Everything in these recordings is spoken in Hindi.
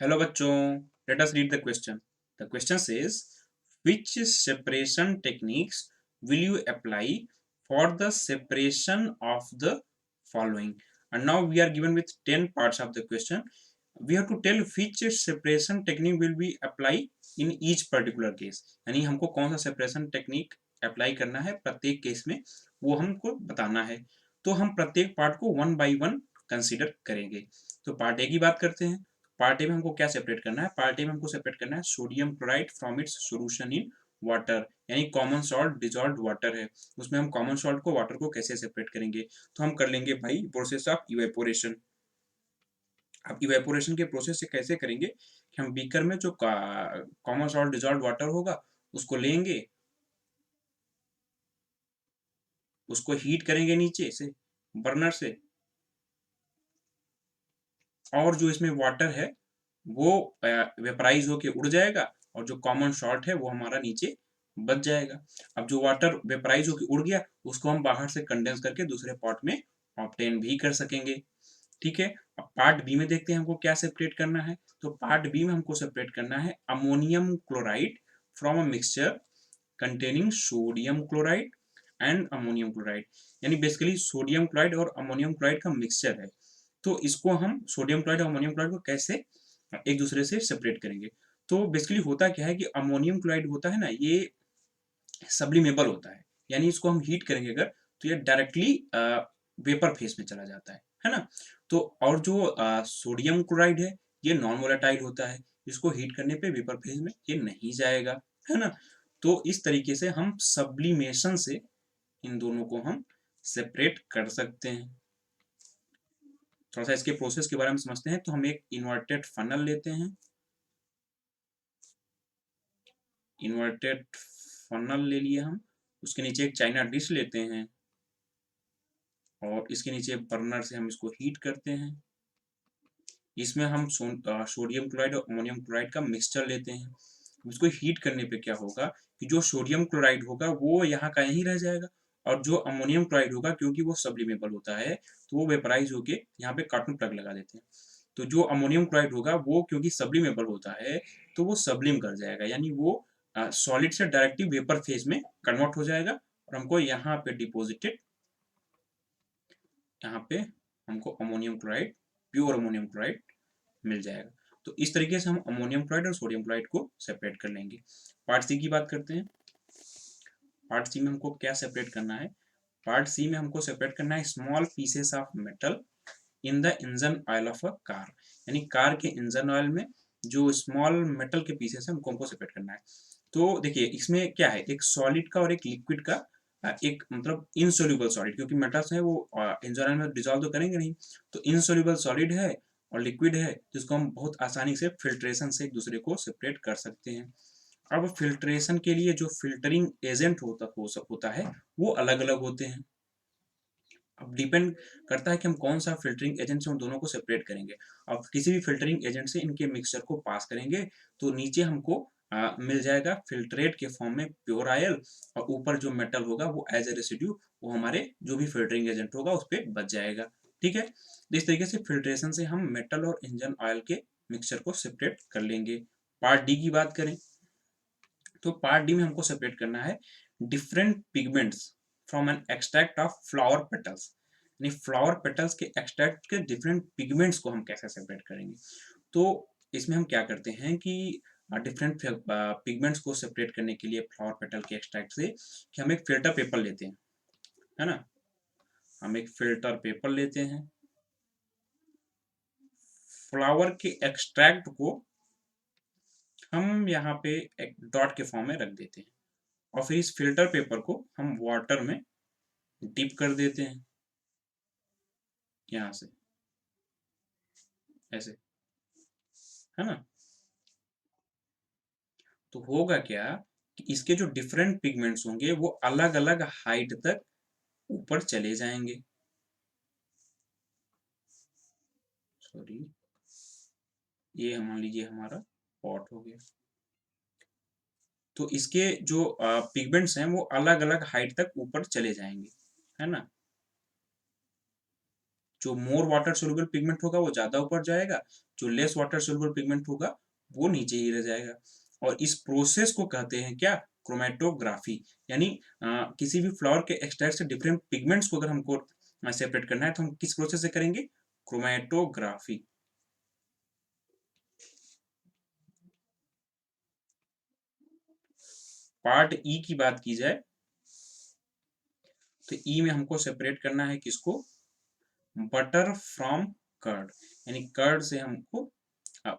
Hello बच्चों, let us read the question. The question says, which separation techniques will you apply for the separation of the following? And now we are given with 10 parts of the question. We have to tell which separation technique will we apply in each particular case. यानी हमको कौन सा separation technique अप्लाई करना है प्रत्येक केस में, वो हमको बताना है. तो हम प्रत्येक पार्ट को वन बाई वन कंसिडर करेंगे. तो पार्ट ए की बात करते हैं. पार्ट ए में हमको क्या सेपरेट करना है? पार्ट ए में हमको सेपरेट करना है sodium chloride from its solution in water, यानी कॉमन सॉल्ट डिजॉल्व्ड वाटर है, उसमें हम कॉमन सॉल्ट को वाटर को कैसे सेपरेट करेंगे? तो हम कर लेंगे भाई प्रोसेस ऑफ इवेपोरेशन. अब इवेपोरेशन के प्रोसेस से कैसे करेंगे कि हम बीकर में जो कॉमन सॉल्ट डिजॉल्व्ड वाटर होगा उसको लेंगे, उसको हीट करेंगे नीचे से बर्नर से, और जो इसमें वाटर है वो वेपराइज होके उड़ जाएगा और जो कॉमन सॉल्ट है वो हमारा नीचे बच जाएगा. अब जो वाटर वेपराइज होके उड़ गया उसको हम बाहर से कंडेंस करके दूसरे पॉट में ऑब्टेन भी कर सकेंगे. ठीक है. अब पार्ट बी में देखते हैं हमको क्या सेपरेट करना है. तो पार्ट बी में हमको सेपरेट करना है ammonium chloride from a mixture containing sodium chloride and ammonium chloride, यानी बेसिकली सोडियम क्लोराइड और अमोनियम क्लोराइड का मिक्सचर है. तो इसको हम सोडियम क्लोराइड और अमोनियम क्लोराइड को कैसे एक दूसरे से सेपरेट करेंगे? तो बेसिकली होता क्या है कि अमोनियम क्लोराइड होता है ना, ये सब्लिमेबल होता है, यानी इसको हम हीट करेंगे अगर तो ये डायरेक्टली वेपर फेस में चला जाता है ना. तो और जो सोडियम क्लोराइड है ये नॉन वोलेटाइल होता है, इसको हीट करने पे वेपर फेज में ये नहीं जाएगा, है ना. तो इस तरीके से हम सब्लिमेशन से इन दोनों को हम सेपरेट कर सकते हैं. थोड़ा सा इसके प्रोसेस के बारे में समझते हैं. तो हम एक इन्वर्टेड फनल लेते हैं. इन्वर्टेड फनल ले लिए हम, उसके नीचे एक चाइना डिश लेते हैं और इसके नीचे बर्नर से हम इसको हीट करते हैं. इसमें हम सोडियम क्लोराइड और अमोनियम क्लोराइड का मिक्सचर लेते हैं. इसको हीट करने पे क्या होगा कि जो सोडियम क्लोराइड होगा वो यहाँ का यहीं रह जाएगा, और जो अमोनियम क्लोराइड होगा क्योंकि वो सब्लिमेबल होता है तो वो वेपराइज होके यहाँ पे कार्टून प्लग लगा देते हैं. तो जो अमोनियम क्लोराइड होगा वो क्योंकि सब्लिमेबल होता है तो वो सब्लिम कर जाएगा, यानी वो सॉलिड से डायरेक्टली वेपर फेज में कन्वर्ट हो जाएगा और हमको यहाँ पे डिपोजिटेड, यहाँ पे हमको ammonium chloride, pure ammonium chloride मिल जाएगा. तो इस तरीके से हम अमोनियम क्लोराइड और सोडियम क्लोराइड को सेपरेट कर लेंगे. पार्ट सी की बात करते हैं. पार्ट सी में हमको क्या सेपरेट करना है? पार्ट सी में हमको सेपरेट करना है small pieces of metal in the engine oil of a car, यानी कार के इंजन ऑयल में जो स्मॉल मेटल के पीसेस हैं हमको सेपरेट करना है. तो देखिए इसमें क्या है, एक सॉलिड का और एक लिक्विड का, एक मतलब इनसोल्यूबल सॉलिड, क्योंकि मेटल्स हैं वो इंजन ऑयल में डिजॉल्व तो करेंगे नहीं. तो इनसोल्यूबल सॉलिड है और लिक्विड है जिसको हम बहुत आसानी से फिल्ट्रेशन से एक दूसरे को सेपरेट कर सकते हैं. अब फिल्ट्रेशन के लिए जो फिल्टरिंग एजेंट होता है वो अलग अलग होते हैं. अब डिपेंड करता है कि हम कौन सा फिल्टरिंग एजेंट से उन दोनों को सेपरेट करेंगे. अब किसी भी फिल्टरिंग एजेंट से इनके मिक्सचर को पास करेंगे तो नीचे हमको मिल जाएगा फिल्ट्रेट के फॉर्म में प्योर ऑयल, और ऊपर जो मेटल होगा वो एज ए रेसिड्यू वो हमारे जो भी फिल्टरिंग एजेंट होगा उस पर बच जाएगा. ठीक है. तो इस तरीके से फिल्ट्रेशन से हम मेटल और इंजन ऑयल के मिक्सचर को सेपरेट कर लेंगे. पार्ट डी की बात करें तो पार्ट डी में हमको सेपरेट करना है different pigments from an extract of flower petals, यानी फ्लावर पेटल्स के एक्सट्रैक्ट के डिफरेंट पिगमेंट्स को हम कैसे सेपरेट करेंगे. तो इसमें हम क्या करते हैं कि डिफरेंट पिगमेंट्स को सेपरेट करने के लिए फ्लावर पेटल के एक्सट्रैक्ट से कि हम एक फिल्टर पेपर लेते हैं, है ना. हम एक फिल्टर पेपर लेते हैं, फ्लावर के एक्सट्रैक्ट को हम यहाँ पे एक डॉट के फॉर्म में रख देते हैं और फिर इस फिल्टर पेपर को हम वाटर में डिप कर देते हैं यहाँ से, ऐसे, है ना. तो होगा क्या कि इसके जो डिफरेंट पिगमेंट्स होंगे वो अलग अलग हाइट तक ऊपर चले जाएंगे. सॉरी, ये मान लीजिए हमारा पॉट हो गया. तो इसके जो पिगमेंट्स हैं वो अलग अलग हाइट तक ऊपर चले जाएंगे, है ना. जो मोर वाटर सोल्यूबल पिगमेंट होगा वो ज़्यादा ऊपर जाएगा, जो लेस वाटर सोल्यूबल पिगमेंट होगा वो नीचे ही रह जाएगा। और इस प्रोसेस को कहते हैं क्या? क्रोमेटोग्राफी। यानी किसी भी फ्लावर के एक्सट्रैक्ट से डिफरेंट पिगमेंट्स को अगर हमको सेपरेट करना है तो हम किस प्रोसेस से करेंगे? क्रोमेटोग्राफी। पार्ट ई की बात की जाए तो ई में हमको सेपरेट करना है किसको? Butter from curd. यानी कर्ड से हमको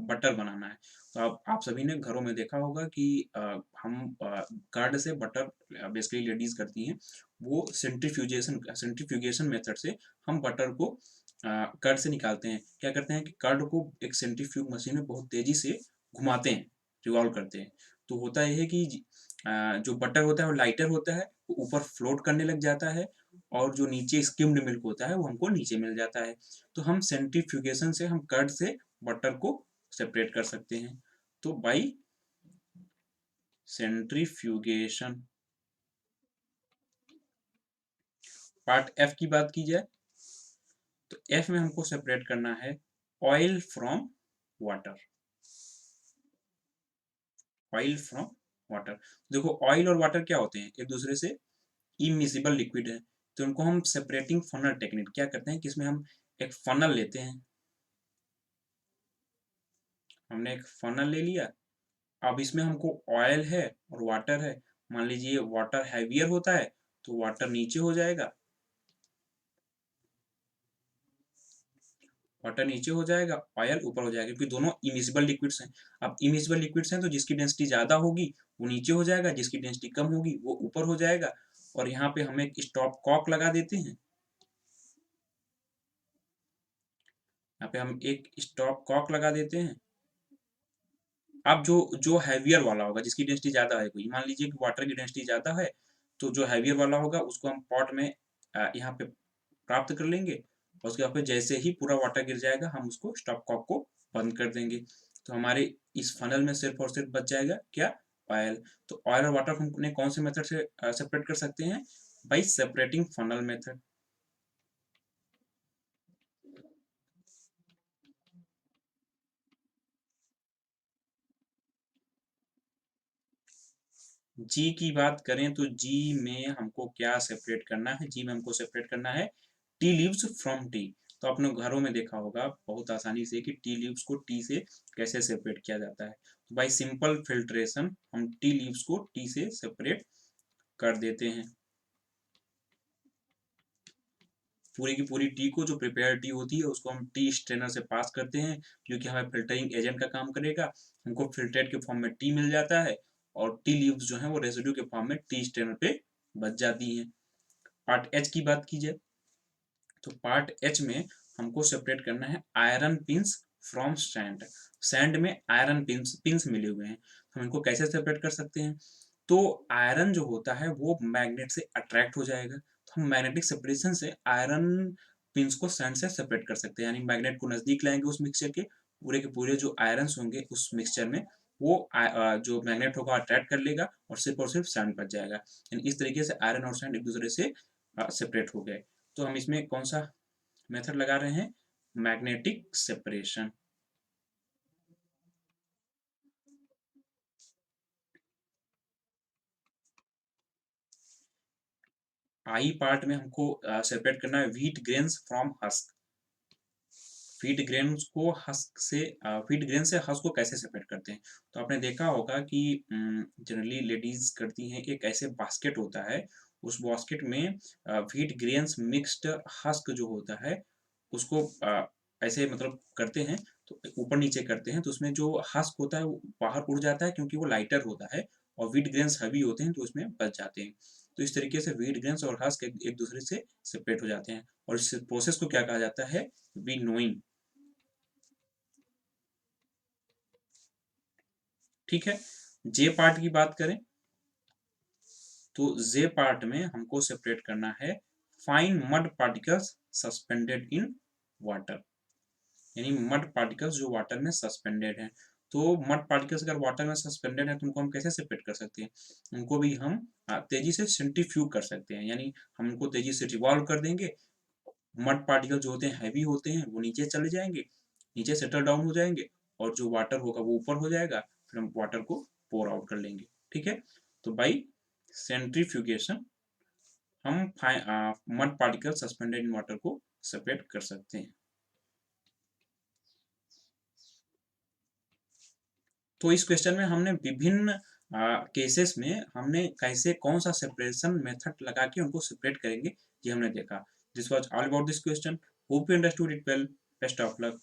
बटर बनाना है। तो अब आप सभी ने घरों में देखा होगा कि हम कर्ड से बटर बेसिकली लेडीज करती हैं, वो सेंट्रीफ्यूगेशन मेथड से हम बटर को कर्ड से निकालते हैं। क्या करते हैं कि कर्ड को एक सेंट्रीफ्यूग मशीन में बहुत तेजी से घुमाते हैं, रिवॉल्व करते हैं। तो होता यह है कि जो बटर होता है वो लाइटर होता है, वो ऊपर फ्लोट करने लग जाता है, और जो नीचे स्किम्ड मिल्क होता है वो हमको नीचे मिल जाता है। तो हम सेंट्रीफ्यूगेशन से हम कर्ड से बटर को सेपरेट कर सकते हैं। तो बाई सेंट्रीफ्यूगेशन। पार्ट एफ की बात की जाए तो एफ में हमको सेपरेट करना है oil from water. Oil from water. देखो ऑयल और वाटर क्या होते हैं? एक दूसरे से इमिसिबल लिक्विड है। तो उनको हम सेपरेटिंग फनल टेक्निक क्या करते हैं कि इसमें हम एक फनल लेते हैं। हमने एक फनल ले लिया, अब इसमें हमको ऑयल है और वाटर है। मान लीजिए वाटर हैवियर होता है तो वाटर नीचे हो जाएगा, वाटर नीचे हो जाएगा, ऑयल ऊपर हो जाएगा, क्योंकि दोनों इमिसिबल लिक्विड्स हैं। अब इमिसिबल लिक्विड्स हैं तो जिसकी डेंसिटी ज़्यादा होगी वो नीचे हो जाएगा, जिसकी डेंसिटी कम होगी वो ऊपर हो जाएगा। और यहाँ पे हम एक स्टॉप कॉक लगा देते हैं। यहाँ पे हम एक स्टॉप कॉक लगा देते हैं। अब जो जो हैवियर वाला होगा, जिसकी डेंसिटी ज़्यादा है, कोई मान लीजिए कि वाटर की डेंसिटी ज़्यादा है, तो जो हैवियर वाला होगा उसको हम पॉट में यहाँ पे प्राप्त कर लेंगे, और उसके बाद जैसे ही पूरा वाटर गिर जाएगा हम उसको स्टॉप कॉक को बंद कर देंगे। तो हमारे इस फनल में सिर्फ और सिर्फ बच जाएगा क्या? ऑयल। तो ऑयल और वाटर हम कौन से मेथड से सेपरेट कर सकते हैं? By separating funnel method. जी की बात करें तो जी में हमको क्या सेपरेट करना है? जी में हमको सेपरेट करना है टी लीव्स फ्रॉम टी। तो आपने घरों में देखा होगा बहुत आसानी से कि टी लीव्स को टी से कैसे सेपरेट किया जाता है। तो बाई सिंपल फिल्ट्रेशन हम टी लीव्स को टी से सेपरेट कर देते हैं। पूरी की पूरी टी को, जो प्रिपेयर टी होती है, उसको हम टी स्ट्रेनर से पास करते हैं, जो कि हमें फिल्टरिंग एजेंट का काम करेगा। हमको फिल्ट्रेट के फॉर्म में टी मिल जाता है, और टी लीव्स जो हैं वो रेसिड्यू के फॉर्म में टी स्ट्रेनर पे बच जाती हैं। पार्ट एच की बात की जाए तो पार्ट एच में हमको सेपरेट करना है iron pins from sand. Sand में आयरन पिंस पिंस मिले हुए हैं, हम इनको कैसे सेपरेट कर सकते हैं? तो आयरन जो होता है वो मैग्नेट से अट्रैक्ट हो जाएगा, तो हम मैग्नेटिक सेपरेशन से आयरन पिंस को सैंड से सेपरेट कर सकते हैं। यानी मैग्नेट को नजदीक लाएंगे उस मिक्सचर के पूरे जो आयरन्स होंगे उस मिक्सचर में, वो जो मैग्नेट होगा अट्रैक्ट कर लेगा और सिर्फ सैंड बच जाएगा। यानी इस तरीके से आयरन और सैंड एक दूसरे से सेपरेट हो गए। तो हम इसमें कौन सा मेथड लगा रहे हैं? Magnetic separation. आई पार्ट में हमको सेपरेट करना है wheat grains from husk. Wheat grain से हस्क को कैसे सेपरेट करते हैं? तो आपने देखा होगा कि जनरली लेडीज करती हैं, एक ऐसे बास्केट होता है, उस बास्केट में व्हीट ग्रेन्स मिक्स्ड हस्क जो होता है उसको ऐसे मतलब करते हैं, तो ऊपर नीचे करते हैं, तो उसमें जो हस्क होता है वो बाहर उड़ जाता है, क्योंकि वो लाइटर होता है, और व्हीट ग्रेन्स हैवी होते हैं तो उसमें बच जाते हैं। तो इस तरीके से व्हीट ग्रेन्स और हस्क एक दूसरे से सेपरेट हो जाते हैं, और इस प्रोसेस को क्या कहा जाता है? विनोइंग। ठीक है। जे पार्ट की बात करें तो जे पार्ट में हमको सेपरेट करना है fine mud particles suspended in water. यानी मड पार्टिकल्स जो वाटर में सस्पेंडेड हैं। तो मड पार्टिकल्स अगर वाटर में सस्पेंडेड है तो उनको हम कैसे सेपरेट कर सकते हैं? उनको भी हम तेजी से सेंट्रीफ्यूग कर सकते हैं, यानी हम उनको तेजी से रिवॉल्व कर देंगे, मड पार्टिकल जो होते हैं हैवी होते हैं, वो नीचे चले जाएंगे, नीचे सेटल डाउन हो जाएंगे, और जो वाटर होगा वो ऊपर हो जाएगा, फिर हम वाटर को पोर आउट कर लेंगे। ठीक है, तो बाई सेंट्रीफ्यूगेशन हम mud particle suspended in water को सेपरेट कर सकते हैं। तो इस क्वेश्चन में हमने विभिन्न केसेस में हमने कैसे कौन सा सेपरेशन मेथड लगा के उनको सेपरेट करेंगे ये हमने देखा। This was all about this question. Hope you understood it well. Best of luck.